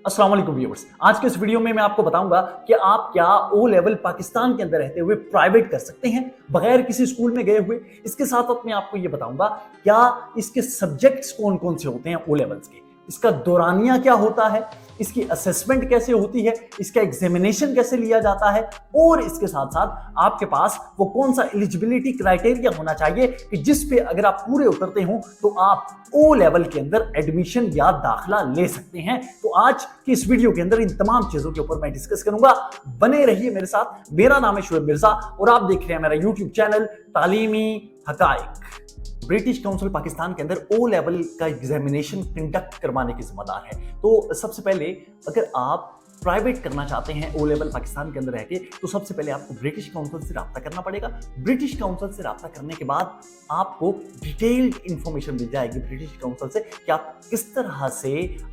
अस्सलाम वालेकुम व्यूअर्स, आज के इस वीडियो में मैं आपको बताऊंगा कि आप क्या ओ लेवल पाकिस्तान के अंदर रहते हुए प्राइवेट कर सकते हैं बगैर किसी स्कूल में गए हुए। इसके साथ साथ मैं आपको ये बताऊंगा क्या इसके सब्जेक्ट्स कौन कौन से होते हैं ओ लेवल्स के, इसका दौरानिया क्या होता है, इसकी असेसमेंट कैसे होती है, इसका एग्जामिनेशन कैसे लिया जाता है और इसके साथ साथ आपके पास वो कौन सा एलिजिबिलिटी क्राइटेरिया होना चाहिए कि जिस पे अगर आप पूरे उतरते हो तो आप ओ लेवल के अंदर एडमिशन या दाखिला ले सकते हैं। तो आज की इस वीडियो के अंदर इन तमाम चीजों के ऊपर मैं डिस्कस करूंगा। बने रहिए मेरे साथ। मेरा नाम है शुएब मिर्जा और आप देख रहे हैं मेरा यूट्यूब चैनल तालीमी हकाइक। ब्रिटिश काउंसिल पाकिस्तान के अंदर ओ लेवल का एग्जामिनेशन कंडक्ट करवाने की जिम्मेदार है। तो सबसे पहले अगर आप प्राइवेट करना चाहते हैं ओ लेवल पाकिस्तान के अंदर रह के तो सबसे पहले आपको ब्रिटिश काउंसिल से राब्ता करना पड़ेगा। ब्रिटिश काउंसिल से राब्ता करने के बाद आपको डिटेल्ड इंफॉर्मेशन मिल जाएगी ब्रिटिश काउंसिल से कि आप किस तरह से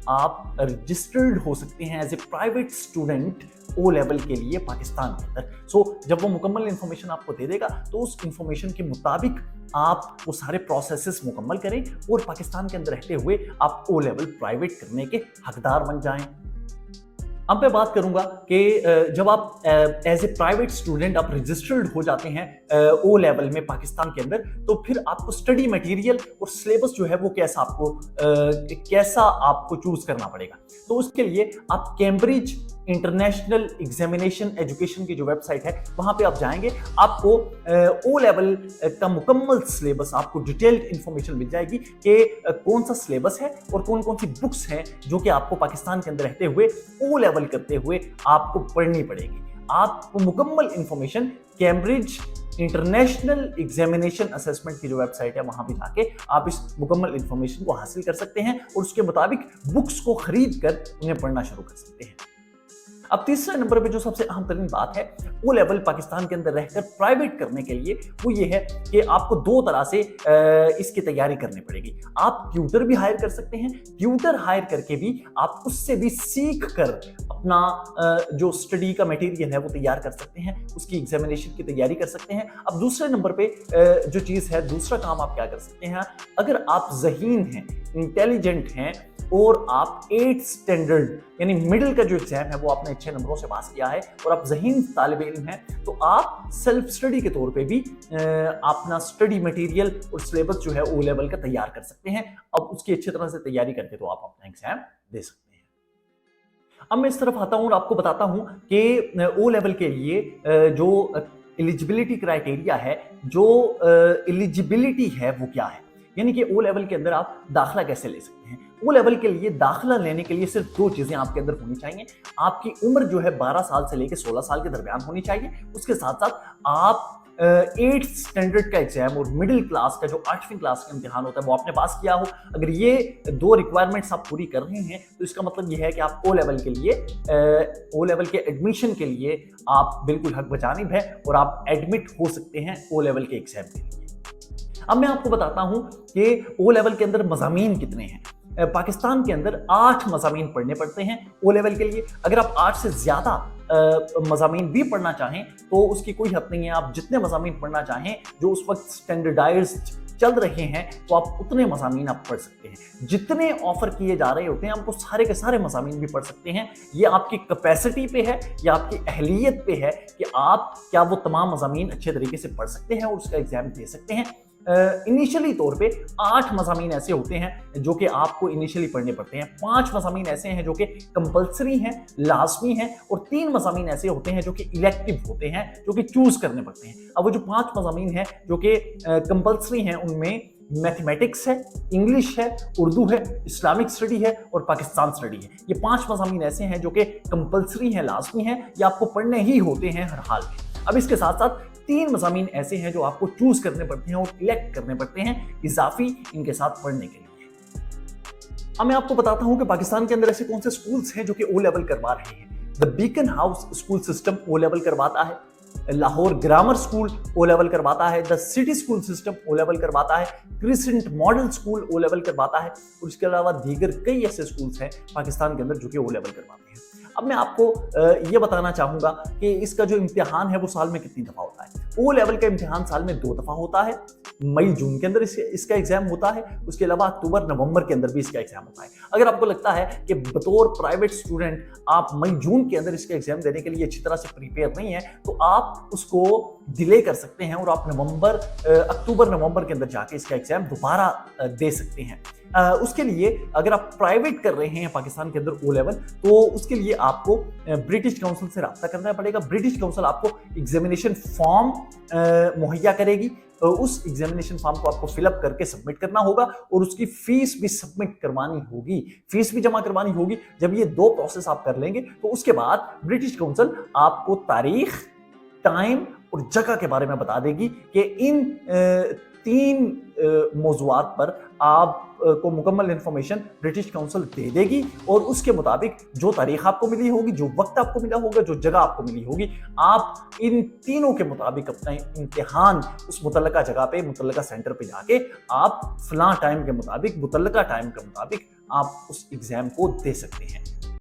आप रजिस्टर्ड हो सकते हैं as a private student O level के लिए पाकिस्तान के अंदर। जब वो मुकम्मल इंफॉर्मेशन आपको दे देगा तो उस इंफॉर्मेशन के मुताबिक आप वो सारे प्रोसेसेस मुकम्मल करें और पाकिस्तान के अंदर रहते हुए आप ओ लेवल प्राइवेट करने के हकदार बन जाएं। अब मैं बात करूंगा कि जब आप एज ए प्राइवेट स्टूडेंट आप रजिस्टर्ड हो जाते हैं ओ लेवल में पाकिस्तान के अंदर तो फिर आपको स्टडी मटेरियल और सिलेबस जो है वो कैसा आपको चूज करना पड़ेगा। तो उसके लिए आप कैम्ब्रिज इंटरनेशनल एग्जामिनेशन एजुकेशन की जो वेबसाइट है वहां पे आप जाएंगे, आपको ओ लेवल का मुकम्मल सिलेबस, आपको डिटेल्ड इंफॉर्मेशन मिल जाएगी कि कौन सा सिलेबस है और कौन कौन सी बुक्स हैं जो कि आपको पाकिस्तान के अंदर रहते हुए ओ लेवल करते हुए आपको पढ़नी पड़ेगी। आपको मुकम्मल information Cambridge international examination assessment की जो वेबसाइट है वहां पे जाके आप इस मुकम्मल इंफॉर्मेशन को हासिल कर सकते हैं और उसके मुताबिक बुक्स को खरीद कर उन्हें पढ़ना शुरू कर सकते हैं। अब तीसरे नंबर पे जो सबसे अहम तरीन बात है ओ लेवल पाकिस्तान के अंदर रहकर प्राइवेट करने के लिए वो ये है कि आपको दो तरह से इसकी तैयारी करनी पड़ेगी। आप ट्यूटर भी हायर कर सकते हैं, ट्यूटर हायर करके भी आप उससे भी सीख कर अपना जो स्टडी का मटेरियल है वो तैयार कर सकते हैं, उसकी एग्जामिनेशन की तैयारी कर सकते हैं। अब दूसरे नंबर पे जो चीज़ है, दूसरा काम आप क्या कर सकते हैं, अगर आप ज़हीन हैं, इंटेलिजेंट हैं और आप 8th स्टैंडर्ड यानी मिडिल का जो एग्जाम है वो आपने अच्छे नंबरों से पास किया है और आप ज़हीन तालिब इल्म हैं तो आप सेल्फ स्टडी के तौर पे भी अपना स्टडी मटेरियल और सिलेबस जो है ओ लेवल का तैयार कर सकते हैं। अब उसकी अच्छी तरह से तैयारी करके तो आप अपना एग्जाम दे सकते हैं। अब मैं इस तरफ आता हूँ और आपको बताता हूँ कि ओ लेवल के लिए जो एलिजिबिलिटी क्राइटेरिया है, जो एलिजिबिलिटी है वो क्या है, यानी कि ओ लेवल के अंदर आप दाखिला कैसे ले सकते हैं। ओ लेवल के लिए दाखिला लेने के लिए सिर्फ दो चीजें आपके अंदर होनी चाहिए। आपकी उम्र जो है 12 साल से लेकर 16 साल के दरमियान होनी चाहिए। उसके साथ साथ आप 8th स्टैंडर्ड का एग्जाम और मिडिल क्लास का जो 8वीं क्लास का इम्तिहान होता है वो आपने पास किया हो। अगर ये दो रिक्वायरमेंट्स आप पूरी कर रहे हैं तो इसका मतलब ये है कि आप ओ लेवल के लिए ओ लेवल के एडमिशन के लिए आप बिल्कुल हक बजानिब है और आप एडमिट हो सकते हैं ओ लेवल के एग्जाम के लिए। अब मैं आपको बताता हूं कि ओ लेवल के अंदर मज़ामीन कितने हैं। पाकिस्तान के अंदर 8 मज़ामीन पढ़ने पड़ते हैं ओ लेवल के लिए। अगर आप 8 से ज़्यादा मज़ामीन भी पढ़ना चाहें तो उसकी कोई हद नहीं है। आप जितने मज़ामीन पढ़ना चाहें जो उस वक्त स्टैंडर्डाइज्ड चल रहे हैं तो आप उतने मज़ामीन आप पढ़ सकते हैं। जितने ऑफर किए जा रहे होते हैं आपको सारे के सारे मज़ामीन भी पढ़ सकते हैं। ये आपकी कैपेसिटी पे है या आपकी अहलियत पे है कि आप क्या वो तमाम मज़ामीन अच्छे तरीके से पढ़ सकते हैं और उसका एग्जाम दे सकते हैं। इनिशियली तौर पे 8 मज़ामीन ऐसे होते हैं जो कि आपको इनिशियली पढ़ने पड़ते हैं। 5 मज़ामीन ऐसे हैं जो कि कंपलसरी हैं, लाजमी हैं और 3 मज़ामीन ऐसे होते हैं जो कि इलेक्टिव होते हैं, जो कि चूज करने पड़ते हैं। अब वो जो 5 मज़ामीन हैं जो कि कंपलसरी हैं उनमें मैथमेटिक्स है, इंग्लिश है, उर्दू है, इस्लामिक स्टडी है और पाकिस्तान स्टडी है। ये 5 मज़ामीन ऐसे हैं जो कि कंपलसरी हैं, लाजमी हैं, ये आपको पढ़ने ही होते हैं हर हाल में। अब इसके साथ साथ 3 मज़ामीन ऐसे हैं जो आपको चूज करने पड़ते हैं और इलेक्ट करने पड़ते हैं इजाफी इनके साथ पढ़ने के लिए। अब मैं आपको बताता हूं कि पाकिस्तान के अंदर ऐसे कौन से स्कूल्स हैं जो कि ओ लेवल करवा रहे हैं। The Beaconhouse school system O level करवाता है, Lahore grammar school O level करवाता है, the city school system O level करवाता है, crescent model school O level करवाता है और इसके अलावा दीगर कई ऐसे स्कूल्स हैं पाकिस्तान के अंदर जो कि ओ लेवल करवाते हैं। अब मैं आपको ये बताना चाहूंगा कि इसका जो इम्तिहान है वो साल में कितनी दफा होता है। ओ लेवल का इम्तिहान साल में 2 दफा होता है। मई जून के अंदर इसका एग्जाम होता है, उसके अलावा अक्टूबर नवंबर के अंदर भी इसका एग्जाम होता है। अगर आपको लगता है कि बतौर प्राइवेट स्टूडेंट आप मई जून के अंदर इसका एग्जाम देने के लिए अच्छी तरह से प्रिपेयर नहीं है, तो आप उसको डिले कर सकते हैं और आप अक्टूबर नवंबर के अंदर जाके इसका एग्जाम दोबारा दे सकते हैं। उसके लिए अगर आप प्राइवेट कर रहे हैं पाकिस्तान के अंदर ओ लेवल, तो उसके लिए आपको ब्रिटिश काउंसिल से रब्ता करना पड़ेगा। ब्रिटिश काउंसिल आपको एग्जामिनेशन फॉर्म मुहैया करेगी, उस एग्जामिनेशन फॉर्म को आपको फिलअप करके सबमिट करना होगा और उसकी फीस भी सबमिट करवानी होगी, फीस भी जमा करवानी होगी। जब ये 2 प्रोसेस आप कर लेंगे तो उसके बाद ब्रिटिश काउंसिल आपको तारीख, टाइम और जगह के बारे में बता देगी कि इन 3 मौज़ूआत पर आप को मुकम्मल इंफॉर्मेशन ब्रिटिश काउंसिल दे देगी और उसके मुताबिक जो तारीख आपको मिली होगी, जो वक्त आपको मिला होगा, जो जगह आपको मिली होगी, आप इन तीनों के मुताबिक अपना इम्तिहान उस मुतल्लका जगह पे, मुतल्लका सेंटर पे जाके आप फलां टाइम के मुताबिक, मुतल्लका टाइम के मुताबिक आप उस एग्जाम को दे सकते हैं।